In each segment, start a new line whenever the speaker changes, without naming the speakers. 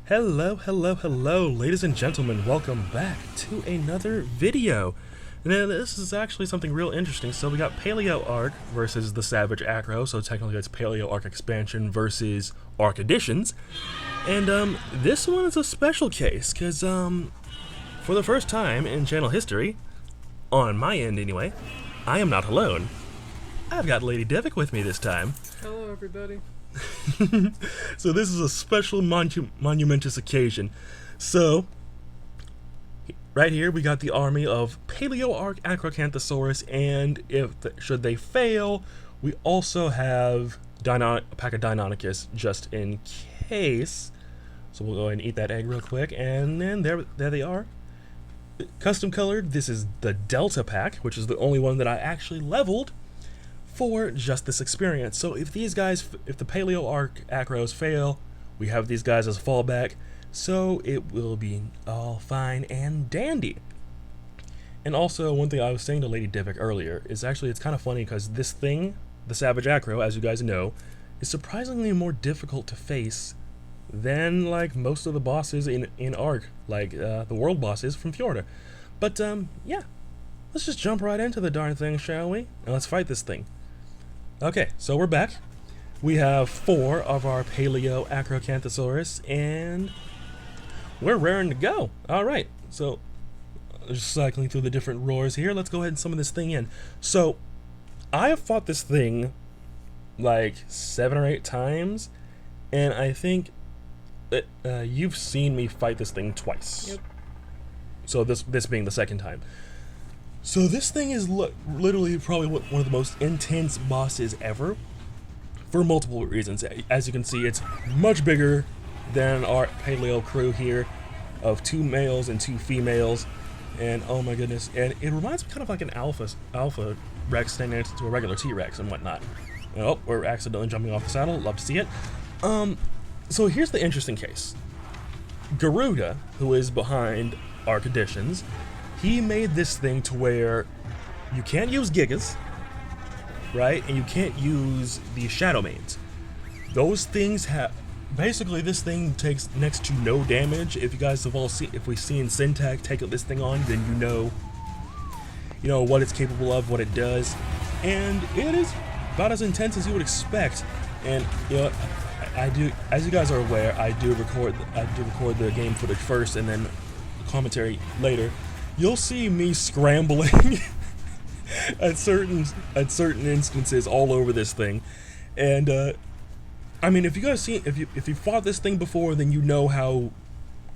Hello, ladies and gentlemen. Welcome back to another video. Now, this is actually something real interesting. So we got Paleo Arc versus the Savage Acro. So technically it's Paleo Arc Expansion versus Arc Editions. And this one is a special case because for the first time in channel history, on my end anyway, I am not alone. I've got Lady Divic with me this time.
Hello, everybody.
So this is a special monumentous occasion. So right here we got the army of Paleo Arc Acrocanthosaurus, and should they fail, we also have a pack of Deinonychus just in case. So we'll go ahead and eat that egg real quick, and then there they are. Custom colored. This is the Delta pack, which is the only one that I actually leveled for just this experience. So if the Paleo Arc Acros fail, we have these guys as fallback, so it will be all fine and dandy. And also, one thing I was saying to Lady Divic earlier is actually it's kind of funny because this thing, the Savage Acro, as you guys know, is surprisingly more difficult to face than like most of the bosses in Arc, like the world bosses from Fjorda. But yeah, let's just jump right into the darn thing, shall we? And let's fight this thing. Okay, so we're back. We have 4 of our Paleo Acrocanthosaurus, and we're raring to go. Alright, so just cycling through the different roars here. Let's go ahead and summon this thing in. So, I have fought this thing like 7 or 8 times, and I think that you've seen me fight this thing twice.
Yep.
So this being the second time. So this thing is literally probably one of the most intense bosses ever, for multiple reasons. As you can see, it's much bigger than our Paleo crew here, of 2 males and 2 females, and oh my goodness, and it reminds me kind of like an alpha Rex standing next to a regular T-Rex and whatnot. Oh, we're accidentally jumping off the saddle. Love to see it. So here's the interesting case. Garuda, who is behind Arc Editions, he made this thing to where you can't use Gigas, right? And you can't use the Shadow Mains. Those things have... Basically, this thing takes next to no damage. If you guys have all seen... If we've seen Syntac take this thing on, then you know what it's capable of, what it does. And it is about as intense as you would expect. And, you know, I do... As you guys are aware, I do record the game footage first and then commentary later. You'll see me scrambling at certain instances all over this thing, and I mean, if you guys if you fought this thing before, then you know how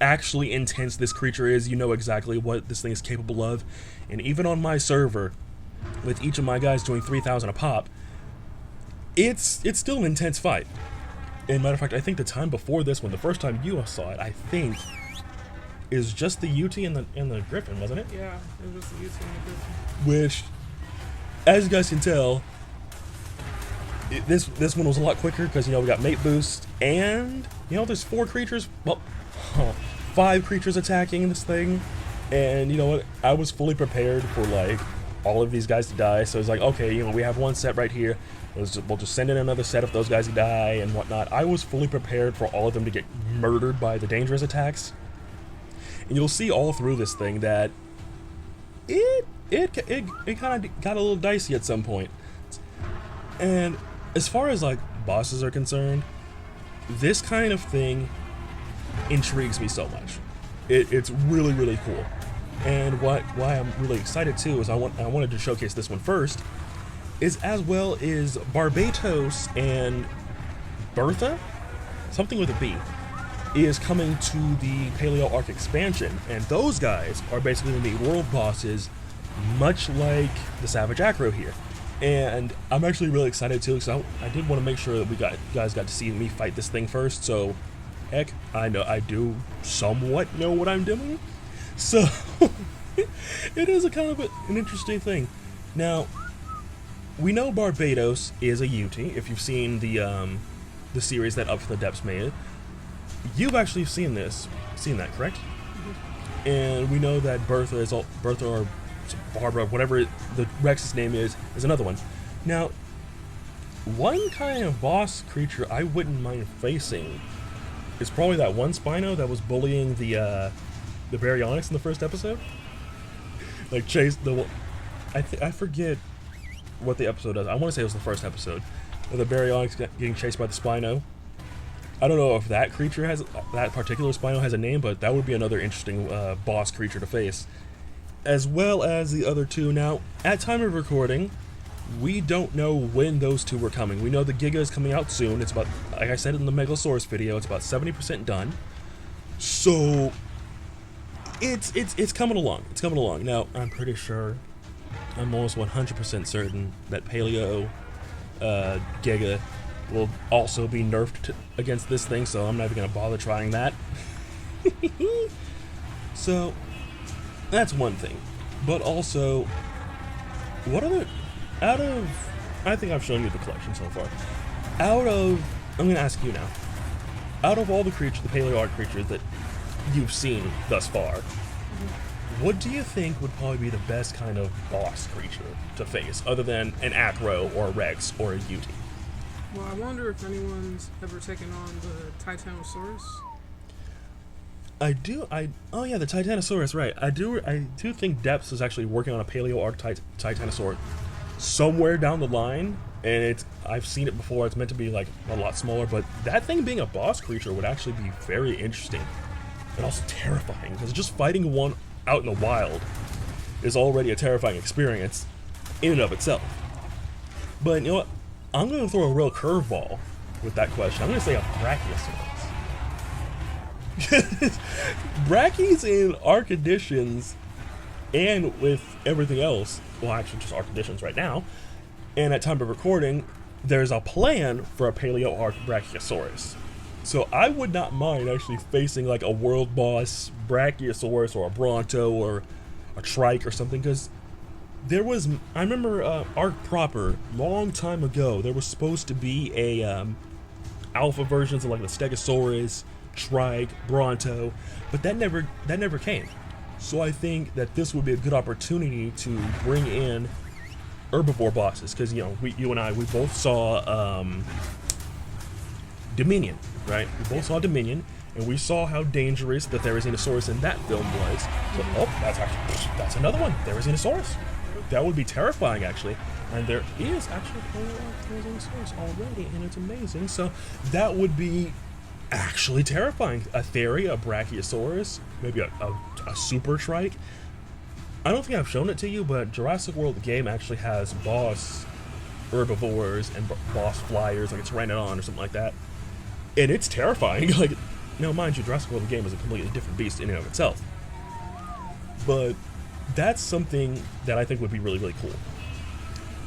actually intense this creature is. You know exactly what this thing is capable of, and even on my server, with each of my guys doing 3,000 a pop, it's still an intense fight. And matter of fact, I think the time before this one, the first time you saw it, I think, is just the Yuty and the Griffin, wasn't it?
Yeah, it was just the Yuty and the Griffin.
Which, as you guys can tell, this one was a lot quicker because, you know, we got mate boost, and, you know, there's 4 creatures, well, 5 creatures attacking this thing, and, you know what, I was fully prepared for, like, all of these guys to die, so it's like, okay, you know, we have one set right here, we'll just send in another set if those guys die and whatnot. I was fully prepared for all of them to get murdered by the dangerous attacks. And you'll see all through this thing that it kind of got a little dicey at some point. And as far as like bosses are concerned, this kind of thing intrigues me so much. It's really cool. And why I'm really excited too is I wanted to showcase this one first, is as well is Barbatos and Bertha, something with a B, is coming to the Paleo Arc expansion, and those guys are basically going to be world bosses, much like the Savage Acro here. And I'm actually really excited too, because I did want to make sure that guys got to see me fight this thing first. So, heck, I do somewhat know what I'm doing. So, it is a kind of an interesting thing. Now, we know Barbatos is a Yuty. If you've seen the series that Up from the Depths made. You've actually seen that, correct? Mm-hmm. And we know that Bertha or Barbara, whatever the Rex's name is another one. Now, one kind of boss creature I wouldn't mind facing is probably that one Spino that was bullying the Baryonyx in the first episode. Like chase the, I forget what the episode does. I want to say it was the first episode. Where the Baryonyx getting chased by the Spino. I don't know if that creature has, that particular Spino has a name, but that would be another interesting boss creature to face. As well as the other two. Now, at time of recording, we don't know when those two were coming. We know the Giga is coming out soon. It's about, like I said in the Megalosaurus video, it's about 70% done. So, it's coming along. It's coming along. Now, I'm pretty sure, I'm almost 100% certain that Paleo Giga will also be nerfed against this thing, so I'm not even going to bother trying that. So, that's one thing. But also, what other, out of, I think I've shown you the collection so far. Out of, I'm going to ask you now, out of all the creatures, the Paleo Acro creatures that you've seen thus far, what do you think would probably be the best kind of boss creature to face, other than an Acro or a Rex or a Yuty?
Well, I wonder if anyone's ever taken on the Titanosaurus.
Oh yeah, the Titanosaurus, right. I do think Depths is actually working on a Paleo Acro Titanosaur somewhere down the line, and I've seen it before. It's meant to be like a lot smaller, but that thing being a boss creature would actually be very interesting and also terrifying, because just fighting one out in the wild is already a terrifying experience in and of itself. But you know what? I'm going to throw a real curveball with that question. I'm going to say a Brachiosaurus. Brachys in Arc Editions and with everything else, well actually just Arc Editions right now, and at time of recording, there's a plan for a Paleo Arc Brachiosaurus. So I would not mind actually facing like a world boss Brachiosaurus or a Bronto or a Trike or something, because there was, I remember Arc proper, long time ago, there was supposed to be a alpha versions of like the Stegosaurus, Trike, Bronto, but that never came. So I think that this would be a good opportunity to bring in herbivore bosses, because you know, you and I, we both saw Dominion, right? We both saw Dominion, and we saw how dangerous the Therizinosaurus in that film was. So, oh, that's another one, Therizinosaurus. That would be terrifying, actually. And there is actually a Therizinosaurus already, and it's amazing. So that would be actually terrifying. A Theri, a Brachiosaurus, maybe a Super Trike. I don't think I've shown it to you, but Jurassic World the game actually has boss herbivores and boss flyers, like a Pteranodon or something like that. And it's terrifying. Like, now mind you, Jurassic World the game is a completely different beast in and of itself. But that's something that I think would be really, really cool.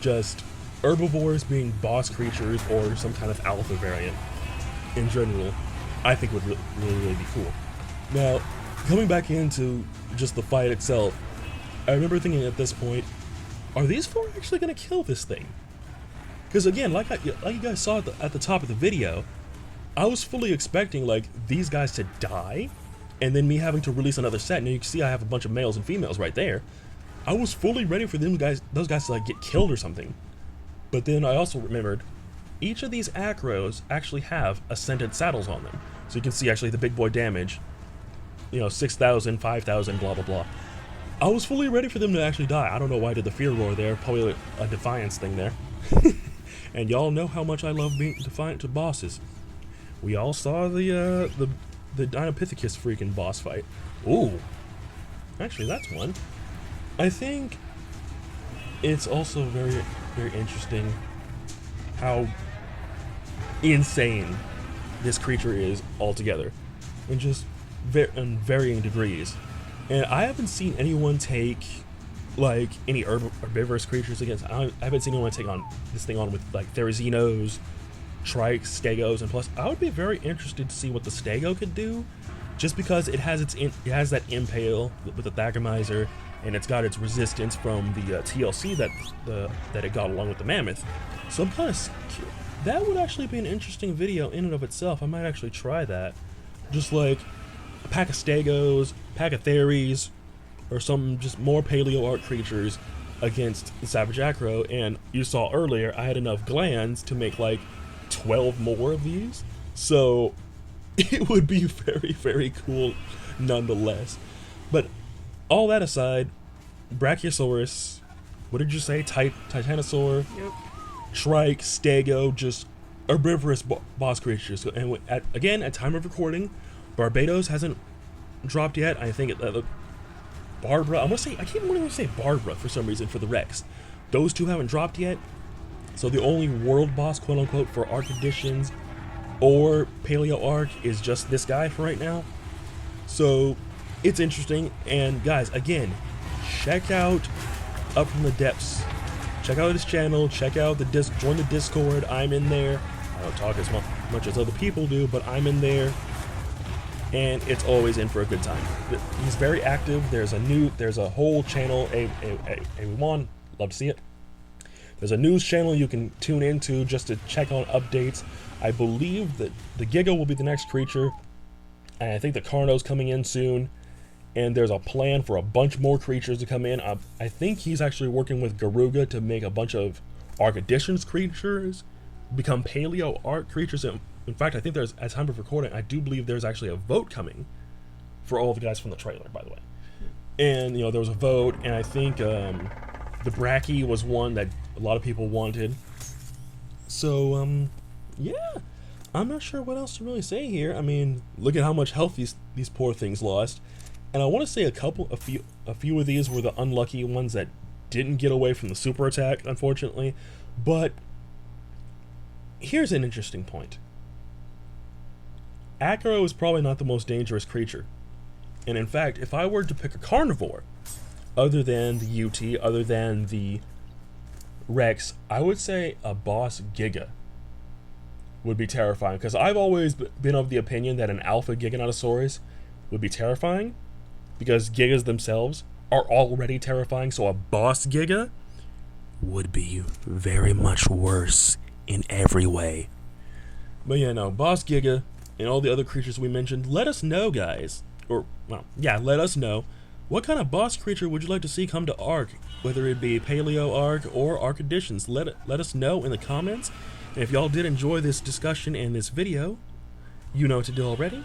Just herbivores being boss creatures or some kind of alpha variant in general, I think would really, really be cool. Now, coming back into just the fight itself, I remember thinking at this point, are these four actually going to kill this thing? Because again, like you guys saw at the top of the video, I was fully expecting like these guys to die, and then me having to release another set. Now you can see I have a bunch of males and females right there. I was fully ready for those guys to like get killed or something. But then I also remembered each of these Acros actually have Ascendant saddles on them. So you can see actually the big boy damage, you know, 6,000, 5,000, blah, blah, blah. I was fully ready for them to actually die. I don't know why I did the fear roar there, probably a defiance thing there. And y'all know how much I love being defiant to bosses. We all saw the Dinopithecus freaking boss fight. Ooh. Actually, that's one. I think it's also very, very interesting how insane this creature is altogether, in just in varying degrees. And I haven't seen anyone take like any herbivorous creatures against. I haven't seen anyone take on this thing on with like Therizinos, Trikes, Stegos, and plus I would be very interested to see what the Stego could do, just because it has that impale with the Thagomizer, and it's got its resistance from the TLC that it got along with the Mammoth. So I'm kind of, that would actually be an interesting video in and of itself. I might actually try that. Just like a pack of Stegos, pack of Theries, or some just more Paleo Art creatures against the Savage Acro. And you saw earlier, I had enough glands to make like 12 more of these. So it would be very, very cool nonetheless. But all that aside, Brachiosaurus, what did you say? Titanosaur,
Yep.
Shrike, Stego, just herbivorous boss creatures. And again, at time of recording, Barbados hasn't dropped yet. I think Barbara, I keep wanting to say Barbara for some reason for the Rex. Those two haven't dropped yet. So the only world boss, quote unquote, for Arc Editions or Paleo Arc is just this guy for right now. So it's interesting. And guys, again, check out Up From the Depths. Check out his channel. Check out join the Discord. I'm in there. I don't talk as much as other people do, but I'm in there. And it's always in for a good time. He's very active. There's a whole channel, A1, love to see it. There's a news channel you can tune into just to check on updates. I believe that the Giga will be the next creature, and I think the Carno's coming in soon, and there's a plan for a bunch more creatures to come in. I think he's actually working with Garuga to make a bunch of Arc Editions creatures become Paleo Arc creatures. In fact, I think there's, at time of recording, I do believe there's actually a vote coming for all the guys from the trailer, by the way. And, you know, there was a vote, and I think the Brachie was one that a lot of people wanted. So, yeah. I'm not sure what else to really say here. I mean, look at how much health these poor things lost. And I want to say a few of these were the unlucky ones that didn't get away from the super attack, unfortunately. But here's an interesting point. Acro is probably not the most dangerous creature. And in fact, if I were to pick a carnivore, other than the Yuty, other than the Rex, I would say a boss Giga would be terrifying. Because I've always been of the opinion that an alpha Giganotosaurus would be terrifying. Because Gigas themselves are already terrifying. So a boss Giga would be very much worse in every way. But yeah, no, boss Giga and all the other creatures we mentioned, let us know, guys. Or, well, yeah, let us know. What kind of boss creature would you like to see come to Arc? Whether it be Paleo Arc or Arc Editions. Let us know in the comments. And if y'all did enjoy this discussion and this video, you know what to do already.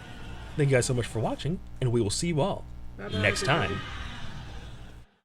Thank you guys so much for watching, and we will see you all
Bye-bye,
next time.
everybody.